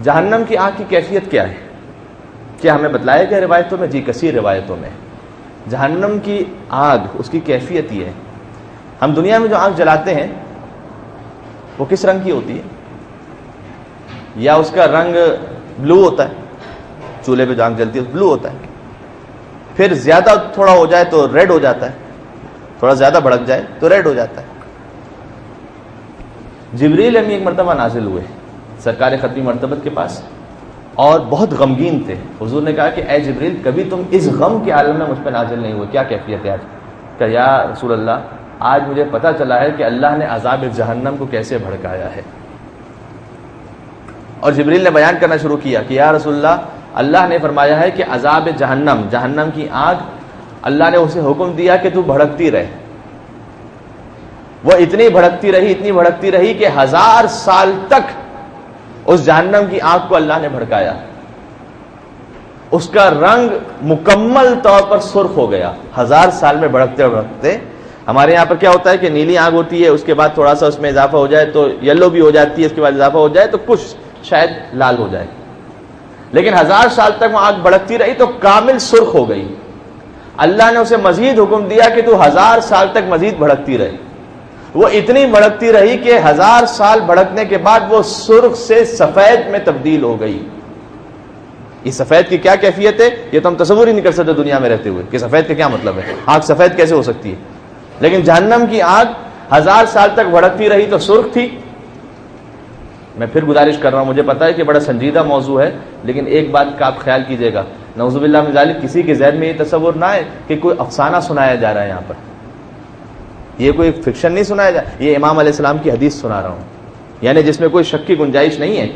جہنم کی آگ کی کیفیت کیا ہے؟ کیا ہمیں بتلایا گیا روایتوں میں؟ جی کثیر روایتوں میں. جہنم کی آگ اس کی کیفیت یہ ہے، ہم دنیا میں جو آگ جلاتے ہیں وہ کس رنگ کی ہوتی ہے؟ یا اس کا رنگ بلو ہوتا ہے، چولہے پہ جو آگ جلتی ہے بلو ہوتا ہے، پھر زیادہ تھوڑا ہو جائے تو ریڈ ہو جاتا ہے، تھوڑا زیادہ بھڑک جائے تو ریڈ ہو جاتا ہے. جبریل امین ایک مرتبہ نازل ہوئے سرکار ختمی مرتبت کے پاس اور بہت غمگین تھے. حضور نے کہا کہ اے جبریل کبھی تم اس غم کے عالم میں مجھ پہ نازل نہیں ہوئے، کیا کیفیت ہے آج؟ کہ یا رسول اللہ آج مجھے پتہ چلا ہے کہ اللہ نے عذاب جہنم کو کیسے بھڑکایا ہے. اور جبریل نے بیان کرنا شروع کیا کہ یا رسول اللہ نے فرمایا ہے کہ عذاب جہنم، جہنم کی آگ، اللہ نے اسے حکم دیا کہ تو بھڑکتی رہے. وہ اتنی بھڑکتی رہی کہ 1000 سال تک اس جہنم کی آگ کو اللہ نے بھڑکایا. اس کا رنگ مکمل طور پر سرخ ہو گیا 1000 سال میں بھڑکتے بھڑکتے. ہمارے یہاں پر کیا ہوتا ہے کہ نیلی آگ ہوتی ہے، اس کے بعد تھوڑا سا اس میں اضافہ ہو جائے تو یلو بھی ہو جاتی ہے، اس کے بعد اضافہ ہو جائے تو کچھ شاید لال ہو جائے، لیکن 1000 سال تک وہ آگ بھڑکتی رہی تو کامل سرخ ہو گئی. اللہ نے اسے مزید حکم دیا کہ تو 1000 سال تک مزید بھڑکتی رہی. وہ اتنی بھڑکتی رہی کہ 1000 سال بھڑکنے کے بعد وہ سرخ سے سفید میں تبدیل ہو گئی. یہ سفید کی کیا کیفیت ہے یہ تو ہم تصور ہی نہیں کر سکتے دنیا میں رہتے ہوئے کہ سفید کا کیا مطلب ہے، آگ سفید کیسے ہو سکتی ہے. لیکن جہنم کی آگ 1000 سال تک بھڑکتی رہی تو سرخ تھی. میں پھر گزارش کر رہا ہوں، مجھے پتا ہے کہ بڑا سنجیدہ موضوع ہے، لیکن ایک بات کا آپ خیال کیجئے گا، نعوذ باللہ من ذالک کسی کے ذہن میں یہ تصور نہ ہے کہ کوئی افسانہ سنایا جا رہا ہے. یہاں پر یہ کوئی فکشن نہیں سنایا جا رہا، یہ امام علیہ السلام کی حدیث سنا رہا ہوں، یعنی جس میں کوئی شک کی گنجائش نہیں ہے،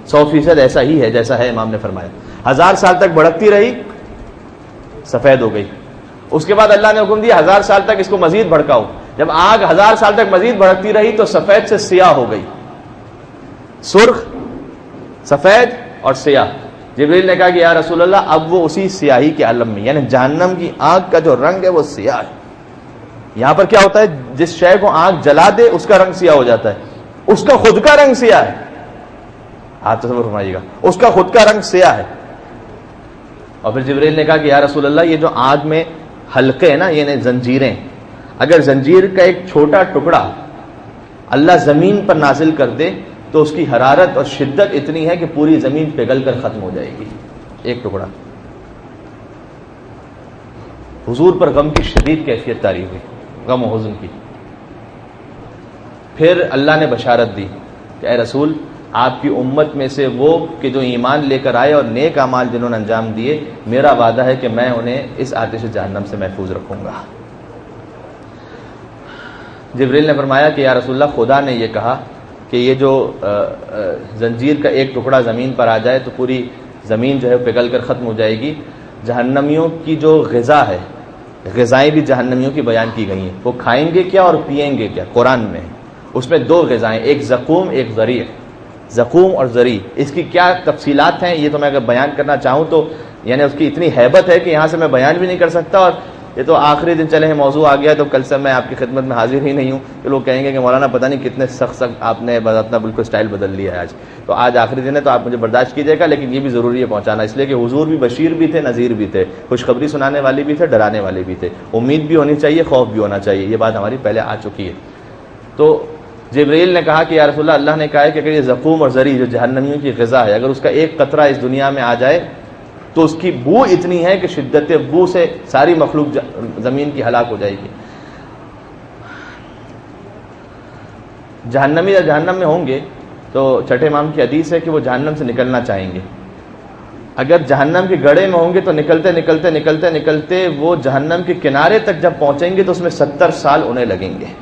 100% ایسا ہی ہے جیسا ہے امام نے فرمایا. 1000 سال تک بھڑکتی رہی، سفید ہو گئی. اس کے بعد اللہ نے حکم دیا 1000 سال تک اس کو مزید بھڑکاؤ. جب آگ 1000 سال تک مزید بھڑکتی رہی تو سفید سے سیاہ ہو گئی، سرخ، سفید اور سیاہ. جبریل نے کہا کہ یا رسول اللہ اب وہ اسی سیاہی کے عالم میں، یعنی جہنم کی آگ کا جو رنگ ہے وہ سیاہ ہے. یہاں پر کیا ہوتا ہے، جس شے کو آگ جلا دے اس کا رنگ سیاہ ہو جاتا ہے، اس کا خود کا رنگ سیاہ ہے. آپ تصور فرمائیے گا، اس کا خود کا رنگ سیاہ ہے. اور پھر جبریل نے کہا کہ یا رسول اللہ یہ جو آگ میں حلقے ہیں نا، یعنی زنجیریں، اگر زنجیر کا ایک چھوٹا ٹکڑا اللہ زمین پر نازل کر دے تو اس کی حرارت اور شدت اتنی ہے کہ پوری زمین پگھل کر ختم ہو جائے گی. ایک ٹکڑا. حضور پر غم کی شدید کیفیت طاری ہوئی، غم و حزن کی. پھر اللہ نے بشارت دی کہ اے رسول آپ کی امت میں سے وہ کہ جو ایمان لے کر آئے اور نیک اعمال جنہوں نے انجام دیے، میرا وعدہ ہے کہ میں انہیں اس آتش جہنم سے محفوظ رکھوں گا. جبریل نے فرمایا کہ یا رسول اللہ خدا نے یہ کہا کہ یہ جو زنجیر کا ایک ٹکڑا زمین پر آ جائے تو پوری زمین جو ہے پگھل کر ختم ہو جائے گی. جہنمیوں کی جو غذا ہے، غذائیں بھی جہنمیوں کی بیان کی گئی ہیں. وہ کھائیں گے کیا اور پئیں گے کیا، قرآن میں اس میں 2 غذائیں، ایک زقوم ایک ذریع. زقوم اور ذریع، اس کی کیا تفصیلات ہیں یہ تو میں اگر بیان کرنا چاہوں تو یعنی اس کی اتنی ہیبت ہے کہ یہاں سے میں بیان بھی نہیں کر سکتا. اور یہ تو آخری دن چلے ہیں موضوع آ گیا تو کل سے میں آپ کی خدمت میں حاضر ہی نہیں ہوں کہ لوگ کہیں گے کہ مولانا پتہ نہیں کتنے سخت آپ نے اپنا بالکل سٹائل بدل لیا ہے آج. تو آج آخری دن ہے تو آپ مجھے برداشت کیجیے گا، لیکن یہ بھی ضروری ہے پہنچانا، اس لیے کہ حضور بھی بشیر بھی تھے، نذیر بھی تھے، خوشخبری سنانے والے بھی تھے، ڈرانے والے بھی تھے. امید بھی ہونی چاہیے، خوف بھی ہونا چاہیے. یہ بات ہماری پہلے آ چکی ہے. تو جبریل نے کہا کہ یا رسول اللہ نے کہا ہے کہ اگر یہ زقوم اور ذریع جو جہنمیوں کی غذا ہے، اگر اس کا ایک قطرہ اس دنیا میں آ جائے تو اس کی بو اتنی ہے کہ شدت بو سے ساری مخلوق زمین کی ہلاک ہو جائے گی. جہنمی یا جہنم میں ہوں گے تو چھٹے امام کی حدیث ہے کہ وہ جہنم سے نکلنا چاہیں گے. اگر جہنم کے گڑھے میں ہوں گے تو نکلتے نکلتے نکلتے نکلتے وہ جہنم کے کنارے تک جب پہنچیں گے تو اس میں 70 سال انہیں لگیں گے.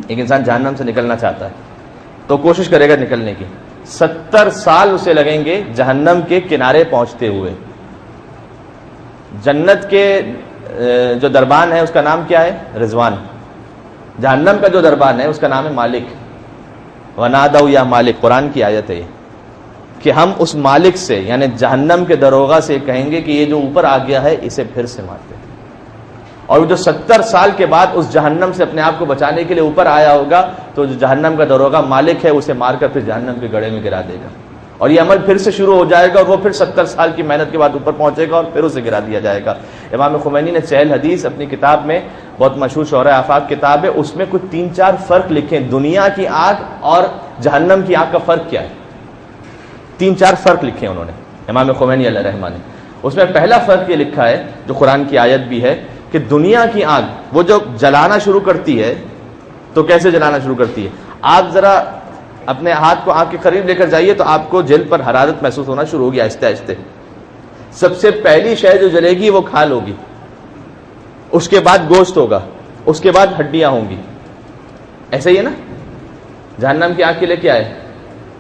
ایک انسان جہنم سے نکلنا چاہتا ہے تو کوشش کرے گا نکلنے کی، 70 سال اسے لگیں گے جہنم کے کنارے پہنچتے ہوئے. جنت کے جو دربان ہے اس کا نام کیا ہے؟ رضوان. جہنم کا جو دربان ہے اس کا نام ہے مالک. وَنَادَوْا یا مالک، قرآن کی آیت ہے کہ ہم اس مالک سے یعنی جہنم کے دروغہ سے کہیں گے کہ یہ جو اوپر آ گیا ہے اسے پھر سے مارتے ہیں. اور جو 70 سال کے بعد اس جہنم سے اپنے آپ کو بچانے کے لیے اوپر آیا ہوگا تو جو جہنم کا دروغہ مالک ہے اسے مار کر پھر جہنم کے گڑھے میں گرا دے گا. اور یہ عمل پھر سے شروع ہو جائے گا اور وہ پھر 70 سال کی محنت کے بعد اوپر پہنچے گا اور پھر اسے گرا دیا جائے گا۔ امام خمینی نے 40 حدیث اپنی کتاب میں، بہت مشہور شورۂ آفاق کتاب ہے، اس میں کچھ 3-4 فرق لکھے، دنیا کی آگ اور جہنم کی آگ کا فرق کیا ہے، 3-4 فرق لکھے انہوں نے امام خمینی علیہ رحمہ نے۔ اس میں پہلا فرق یہ لکھا ہے جو قرآن کی آیت بھی ہے کہ دنیا کی آگ وہ جو جلانا شروع کرتی ہے تو کیسے جلانا شروع کرتی ہے؟ آپ ذرا اپنے ہاتھ کو آگ کے قریب لے کر جائیے تو آپ کو جلد پر حرارت محسوس ہونا شروع ہوگی آہستہ آہستہ۔ سب سے پہلی شے جو جلے گی وہ کھال ہوگی، اس کے بعد گوشت ہوگا، اس کے بعد ہڈیاں ہوں گی، ایسا ہی ہے نا؟ جہنم کی آگ کے لیے کیا ہے؟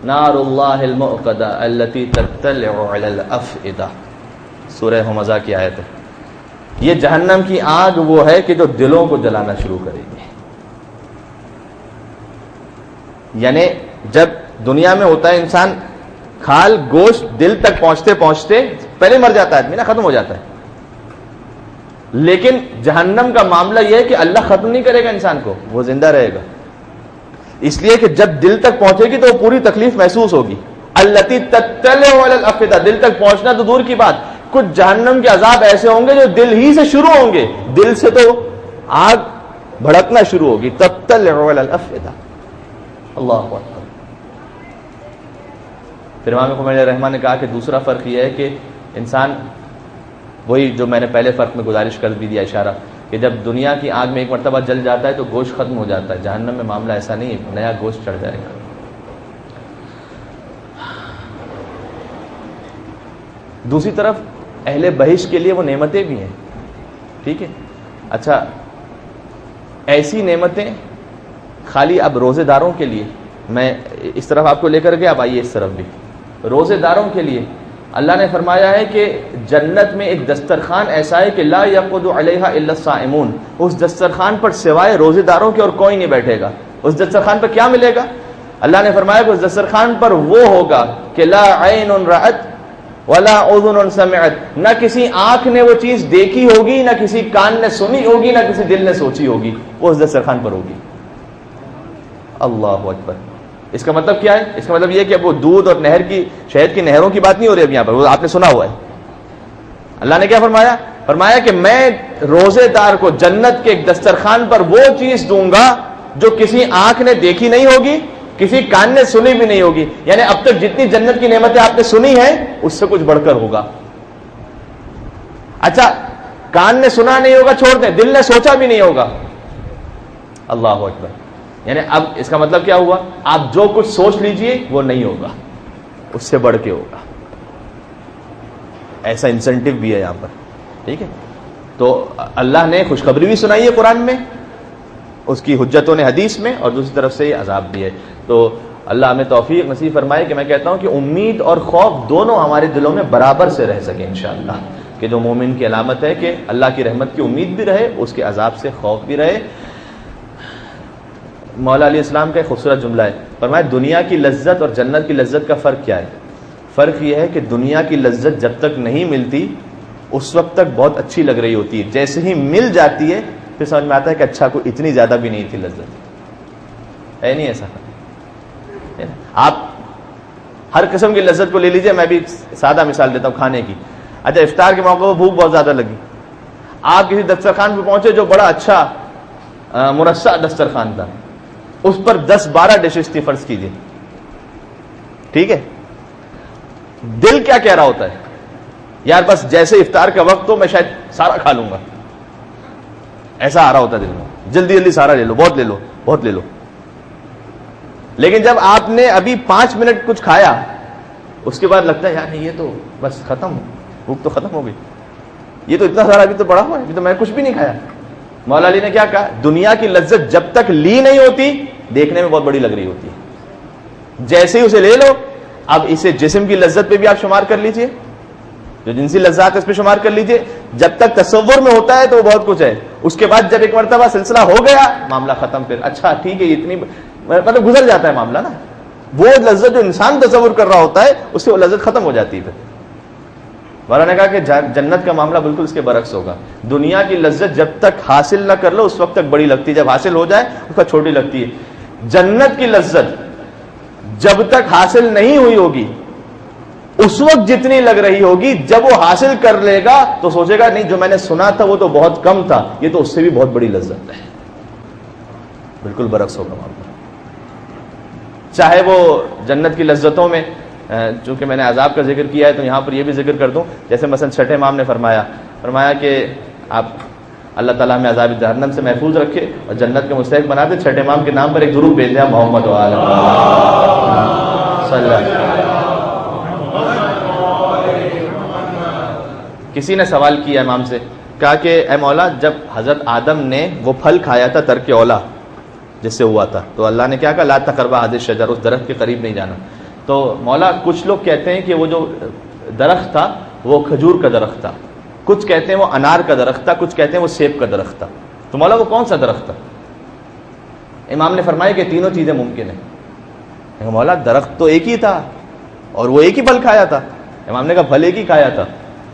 نار اللہ الموقدہ التی تطلع علی الافئدہ، سورہ ہمزہ کی آیت ہے۔ یہ جہنم کی آگ وہ ہے کہ جو دلوں کو جلانا شروع کرے گی۔ یعنی جب دنیا میں ہوتا ہے انسان کھال گوشت دل تک پہنچتے پہنچتے پہلے مر جاتا ہے آدمی نا، ختم ہو جاتا ہے، لیکن جہنم کا معاملہ یہ ہے کہ اللہ ختم نہیں کرے گا انسان کو، وہ زندہ رہے گا، اس لیے کہ جب دل تک پہنچے گی تو وہ پوری تکلیف محسوس ہوگی۔ التی تطلع علی الافئدہ، دل تک پہنچنا تو دور کی بات، کچھ جہنم کے عذاب ایسے ہوں گے جو دل ہی سے شروع ہوں گے، دل سے تو آگ بھڑکنا شروع ہوگی۔ تطلع علی الافئدہ، اللہ اکبر۔ پھر امام خمینی رحمہ نے کہا کہ دوسرا فرق یہ ہے کہ انسان، وہی جو میں نے پہلے فرق میں گزارش کر بھی دیا اشارہ، کہ جب دنیا کی آگ میں ایک مرتبہ جل جاتا ہے تو گوشت ختم ہو جاتا ہے، جہنم میں معاملہ ایسا نہیں ہے، نیا گوشت چڑھ جائے گا۔ دوسری طرف اہل بہشت کے لیے وہ نعمتیں بھی ہیں، ٹھیک ہے؟ اچھا، ایسی نعمتیں خالی اب روزے داروں کے لیے، میں اس طرف آپ کو لے کر گیا، اب آئیے اس طرف بھی، روزے داروں کے لیے اللہ نے فرمایا ہے کہ جنت میں ایک دسترخوان ایسا ہے کہ لا یقعد علیہا الا الصائمون، اس دسترخوان پر سوائے روزے داروں کے اور کوئی نہیں بیٹھے گا۔ اس دسترخوان پر کیا ملے گا؟ اللہ نے فرمایا کہ اس دسترخوان پر وہ ہوگا کہ لا عین رأت ولا اذن سمعت، نہ کسی آنکھ نے وہ چیز دیکھی ہوگی، نہ کسی کان نے سنی ہوگی، نہ کسی دل نے سوچی ہوگی، وہ اس دسترخوان پر ہوگی۔ اللہ اکبر۔ اس کا مطلب کیا ہے؟ اس کا مطلب یہ کہ اب وہ دودھ اور نہر کی، شہد کی نہروں کی بات نہیں ہو رہی اب یہاں پر، وہ آپ نے سنا ہوا ہے۔ اللہ نے کیا فرمایا؟ فرمایا کہ میں روزے دار کو جنت کے ایک دسترخوان پر وہ چیز دوں گا جو کسی آنکھ نے دیکھی نہیں ہوگی، کسی کان نے سنی بھی نہیں ہوگی، یعنی اب تک جتنی جنت کی نعمتیں آپ نے سنی ہیں اس سے کچھ بڑھ کر ہوگا۔ اچھا، کان نے سنا نہیں ہوگا چھوڑ دیں، دل نے سوچا بھی نہیں ہوگا، اللہ اکبر۔ یعنی اب اس کا مطلب کیا ہوا؟ آپ جو کچھ سوچ لیجئے وہ نہیں ہوگا، اس سے بڑھ کے ہوگا، ایسا انسینٹیو بھی ہے یہاں پر، ٹھیک ہے؟ تو اللہ نے خوشخبری بھی سنائی ہے قرآن میں، اس کی حجتوں نے حدیث میں، اور دوسری طرف سے یہ عذاب بھی ہے۔ تو اللہ ہمیں توفیق نصیب فرمائے کہ میں کہتا ہوں کہ امید اور خوف دونوں ہمارے دلوں میں برابر سے رہ سکیں انشاءاللہ، کہ جو مومن کی علامت ہے کہ اللہ کی رحمت کی امید بھی رہے، اس کے عذاب سے خوف بھی رہے۔ مولا علیہ السلام کا ایک خوبصورت جملہ ہے، فرمایا دنیا کی لذت اور جنت کی لذت کا فرق کیا ہے؟ فرق یہ ہے کہ دنیا کی لذت جب تک نہیں ملتی اس وقت تک بہت اچھی لگ رہی ہوتی ہے، جیسے ہی مل جاتی ہے پھر سمجھ میں آتا ہے کہ اچھا کوئی اتنی زیادہ بھی نہیں تھی لذت، ہے نہیں ایسا؟ آپ ہر قسم کی لذت کو لے لیجئے، میں بھی سادہ مثال دیتا ہوں کھانے کی۔ اچھا، افطار کے موقع پر بھوک بہت زیادہ لگی، آپ کسی دسترخوان پہ پہنچے جو بڑا اچھا مرصع دسترخوان تھا، اس پر 10-12 ڈشز تھی فرض کیجیے، ٹھیک ہے؟ دل کیا کہہ رہا ہوتا ہے؟ یار بس جیسے افطار کا وقت ہو میں شاید سارا کھا لوں گا، ایسا آ رہا ہوتا ہے دل میں، جلدی جلدی سارا لے لو، بہت لے لو، بہت لے لو۔ لیکن جب آپ نے ابھی 5 منٹ کچھ کھایا اس کے بعد لگتا ہے یار یہ تو بس ختم، بھوک تو ختم ہو گئی، یہ تو اتنا سارا ابھی تو پڑا ہوا ہے، ابھی تو میں کچھ بھی نہیں کھایا۔ مولا علی نے کیا کہا؟ دنیا کی لذت جب تک لی نہیں ہوتی دیکھنے میں بہت بڑی لگ رہی ہوتی ہے، جیسے ہی اسے لے لو اب اسے جسم کی لذت پہ بھی آپ شمار کر لیجئے، جو جنسی لذات ہے اس پہ شمار کر لیجئے، جب تک تصور میں ہوتا ہے تو وہ بہت کچھ ہے، اس کے بعد جب ایک مرتبہ سلسلہ ہو گیا معاملہ ختم، پھر اچھا ٹھیک ہے اتنی مطلب گزر جاتا ہے معاملہ نا، وہ لذت جو انسان تصور کر رہا ہوتا ہے اس سے وہ لذت ختم ہو جاتی ہے۔ پھر مولا نے کہا کہ جنت کا معاملہ بالکل اس کے برعکس ہوگا، دنیا کی لذت جب تک حاصل نہ کر لو اس وقت تک بڑی لگتی ہے، جب حاصل ہو جائے اس کا چھوٹی لگتی ہے۔ جنت کی لذت جب تک حاصل نہیں ہوئی ہوگی اس وقت جتنی لگ رہی ہوگی، جب وہ حاصل کر لے گا تو سوچے گا نہیں جو میں نے سنا تھا وہ تو بہت کم تھا، یہ تو اس سے بھی بہت بڑی لذت ہے. بالکل برعکس ہوگا معاملہ. چاہے وہ جنت کی لذتوں میں، چونکہ میں نے عذاب کا ذکر کیا ہے تو یہاں پر یہ بھی ذکر کر دوں، جیسے مثلا چھٹے امام نے فرمایا کہ آپ اللہ تعالیٰ ہمیں عذاب جہنم سے محفوظ رکھے اور جنت کے مستحق بنا دے. چھٹے امام کے نام پر ایک درود بھیج دیا، محمد وعلی صلی اللہ علیہ وسلم. کسی نے سوال کیا امام سے، کہا کہ اے مولا جب حضرت آدم نے وہ پھل کھایا تھا ترک اولا جس سے ہوا تھا، تو اللہ نے کیا کہا لا تقربا هذه الشجر، اس درخت کے قریب نہیں جانا. تو مولا کچھ لوگ کہتے ہیں کہ وہ جو درخت تھا وہ کھجور کا درخت تھا، کچھ کہتے ہیں وہ انار کا درخت تھا، کچھ کہتے ہیں وہ سیب کا درخت تھا. تو مولا وہ کون سا درخت تھا؟ امام نے فرمایا کہ تینوں چیزیں ممکن ہیں. مولا درخت تو ایک ہی تھا اور وہ ایک ہی پھل کھایا تھا. امام نے کہا پھل ایک ہی کھایا تھا،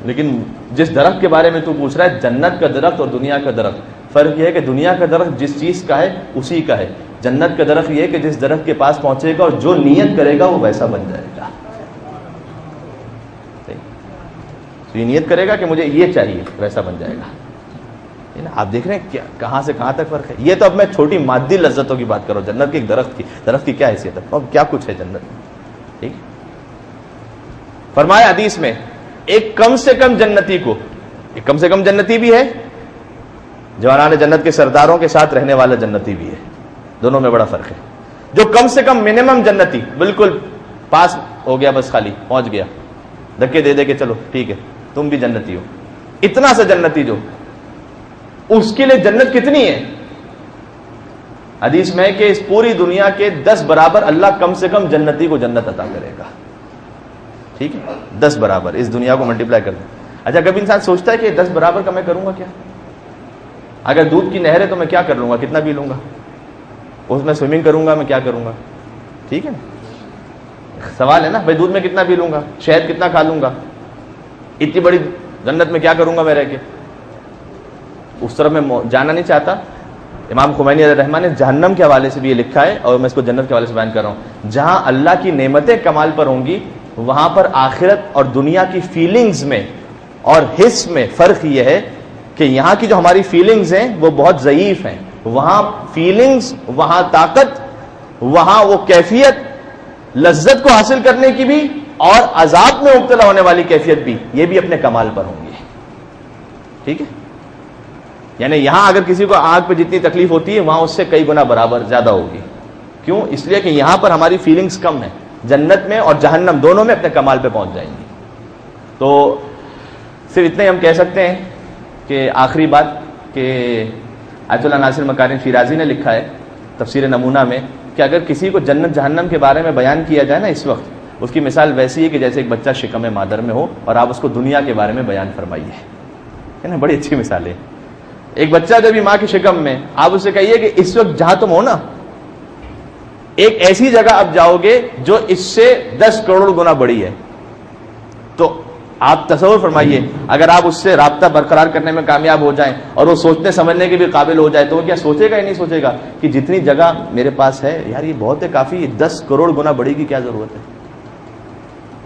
لیکن جس درخت کے بارے میں تو پوچھ رہا ہے، جنت کا درخت اور دنیا کا درخت، فرق یہ ہے کہ دنیا کا درخت جس چیز کا ہے اسی کا ہے، جنت کا درخت یہ ہے کہ جس درخت کے پاس پہنچے گا اور جو نیت کرے گا وہ ویسا بن جائے گا. تو یہ نیت کرے گا کہ مجھے یہ چاہیے، ویسا بن جائے گا. آپ دیکھ رہے ہیں کہاں سے کہاں تک فرق ہے. یہ تو اب میں چھوٹی مادی لذتوں کی بات کر رہا ہوں، جنت کی ایک درخت کی کیا حیثیت ہے، اب کیا کچھ ہے جنت میں. ٹھیک فرمایا حدیث میں، ایک کم سے کم جنتی کو، ایک کم سے کم جنتی بھی ہے، جوانان جنت کے سرداروں کے ساتھ رہنے والا جنتی بھی ہے. دونوں میں بڑا فرق ہے. جو کم سے کم منیمم جنتی، بالکل پاس ہو گیا، بس خالی پہنچ گیا، دھکے دے دے کے چلو ٹھیک ہے تم بھی جنتی ہو، اتنا سا جنتی جو، اس کے لیے جنت کتنی ہے؟ حدیث میں ہے کہ اس پوری دنیا کے 10 برابر اللہ کم سے کم جنتی کو جنت عطا کرے گا. ٹھیک ہے، 10 برابر اس دنیا کو ملٹیپلائی کر دیں. اچھا کبھی انسان سوچتا ہے کہ 10 برابر کا میں کروں گا کیا؟ اگر دودھ کی نہر ہے تو میں کیا کر لوں گا، کتنا پی لوں گا؟ اس میں سوئمنگ کروں گا، میں کیا کروں گا؟ ٹھیک ہے نا، سوال ہے نا بھائی، دودھ میں کتنا پی لوں گا، شہد کتنا کھا لوں گا، اتنی بڑی جنت میں کیا کروں گا میں رہ کے؟ اس طرف میں جانا نہیں چاہتا. امام خمینی علیہ الرحمٰن نے جہنم کے حوالے سے بھی یہ لکھا ہے، اور میں اس کو جنت کے حوالے سے بیان کر رہا ہوں. جہاں اللہ کی نعمتیں کمال پر ہوں گی، وہاں پر آخرت اور دنیا کی فیلنگز میں اور حس میں فرق یہ ہے کہ یہاں کی جو ہماری فیلنگز ہیں وہ بہت ضعیف ہیں. وہاں فیلنگز، وہاں طاقت، وہاں وہ کیفیت لذت کو حاصل کرنے کی بھی اور عذاب میں مبتلا ہونے والی کیفیت بھی، یہ بھی اپنے کمال پر ہوں گی. ٹھیک ہے، یعنی یہاں اگر کسی کو آگ پہ جتنی تکلیف ہوتی ہے وہاں اس سے کئی گنا برابر زیادہ ہوگی. کیوں؟ اس لیے کہ یہاں پر ہماری فیلنگز کم ہیں. جنت میں اور جہنم دونوں میں اپنے کمال پہ پہنچ جائیں گی. تو صرف اتنے ہم کہہ سکتے ہیں کہ آخری بات کہ آیت اللہ ناصر مکارم شیرازی نے لکھا ہے تفسیر نمونہ میں کہ اگر کسی کو جنت جہنم کے بارے میں بیان کیا جائے نا اس وقت، اس کی مثال ویسی ہے کہ جیسے ایک بچہ شکم مادر میں ہو اور آپ اس کو دنیا کے بارے میں بیان فرمائیے. ہے نا، بڑی اچھی مثال ہے. ایک بچہ جب ماں کی شکم میں، آپ اسے کہیے کہ اس وقت جہاں تم ہو نا، ایک ایسی جگہ آپ جاؤ گے جو اس سے 10 کروڑ گنا بڑی ہے. تو آپ تصور فرمائیے اگر آپ اس سے رابطہ برقرار کرنے میں کامیاب ہو جائیں اور وہ سوچنے سمجھنے کے بھی قابل ہو جائے، تو وہ کیا سوچے گا ہی نہیں سوچے گا کہ جتنی جگہ میرے پاس ہے یار یہ بہت ہے، کافی، 10 کروڑ گنا بڑی کی کیا ضرورت ہے.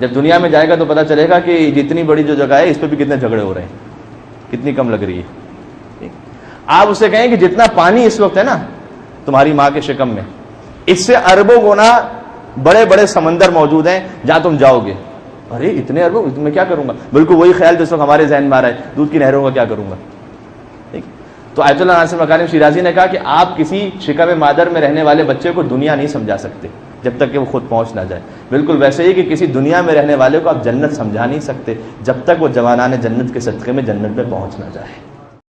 جب دنیا میں جائے گا تو پتا چلے گا کہ جتنی بڑی جو جگہ ہے اس پہ بھی کتنے جھگڑے ہو رہے ہیں، کتنی کم لگ رہی ہے. آپ اسے کہیں کہ جتنا پانی اس وقت ہے نا تمہاری ماں کے شکم میں، اس سے اربوں گنا بڑے بڑے سمندر موجود ہیں جہاں تم جاؤ گے. ارے اتنے اربوں میں کیا کروں گا؟ بالکل وہی خیال جس وقت ہمارے ذہن میں آ رہا ہے، دودھ کی نہروں کا کیا کروں گا. ٹھیک، تو آیت اللہ ناصر مکارم شیرازی نے کہا کہ آپ کسی شکم مادر میں رہنے والے بچے کو دنیا نہیں سمجھا سکتے جب تک کہ وہ خود پہنچ نہ جائے. بالکل ویسے ہی کہ کسی دنیا میں رہنے والے کو آپ جنت سمجھا نہیں سکتے جب تک وہ جوانان جنت کے صدقے میں جنت میں پہنچ نہ جائے.